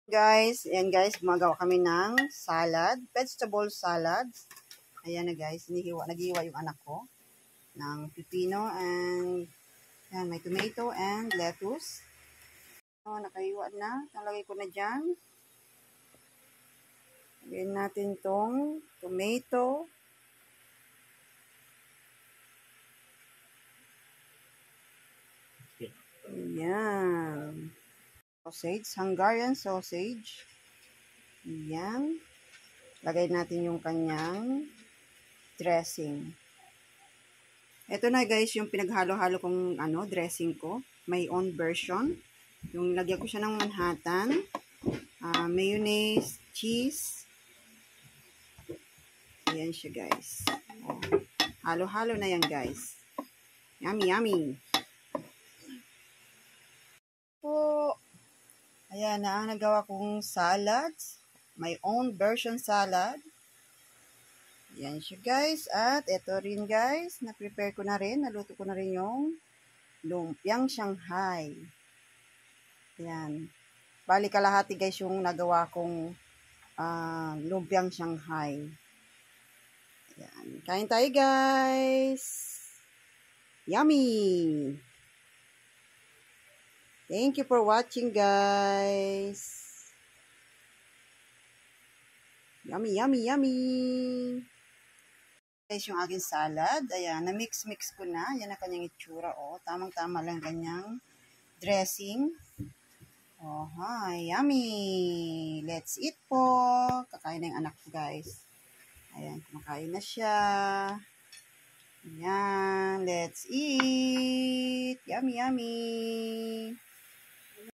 Guys, ayan guys, gumagawa kami ng salad, vegetable salads. Ayan na guys, naghiwa yung anak ko ng pipino and ayan, may tomato and lettuce. So, nakahiwa na, nalagay ko na dyan. Lagyan natin tong tomato. Ayan. Sausage, Hungarian sausage. Ayan. Lagay natin yung kanyang dressing. Ito na guys, yung pinaghalo-halo kong dressing ko. May own version. Yung lagyan ko siya ng Manhattan, mayonnaise, cheese. Ayan siya guys. Halo-halo na yan guys. Yummy, yummy. Po. Ayan na ang nagawa kong salads. My own version salad. Yan siya guys. At ito rin guys, na-prepare ko na rin. Naluto ko na rin yung lumpiang Shanghai. Yan. Bali kalahati guys yung nagawa kong lumpiang Shanghai. Yan. Kain tayo guys. Yummy! Thank you for watching guys. Yummy, yummy, yummy! Guys, yung aking salad, ayan, na-mix-mix ko na. Yan ang kanyang itsura, oh. Tamang-tama lang kanyang dressing. Oh, hi, yummy! Let's eat po! Kakain na yung anak ko, guys. Ayan, kumakain na siya. Ayan, let's eat! Yummy, yummy!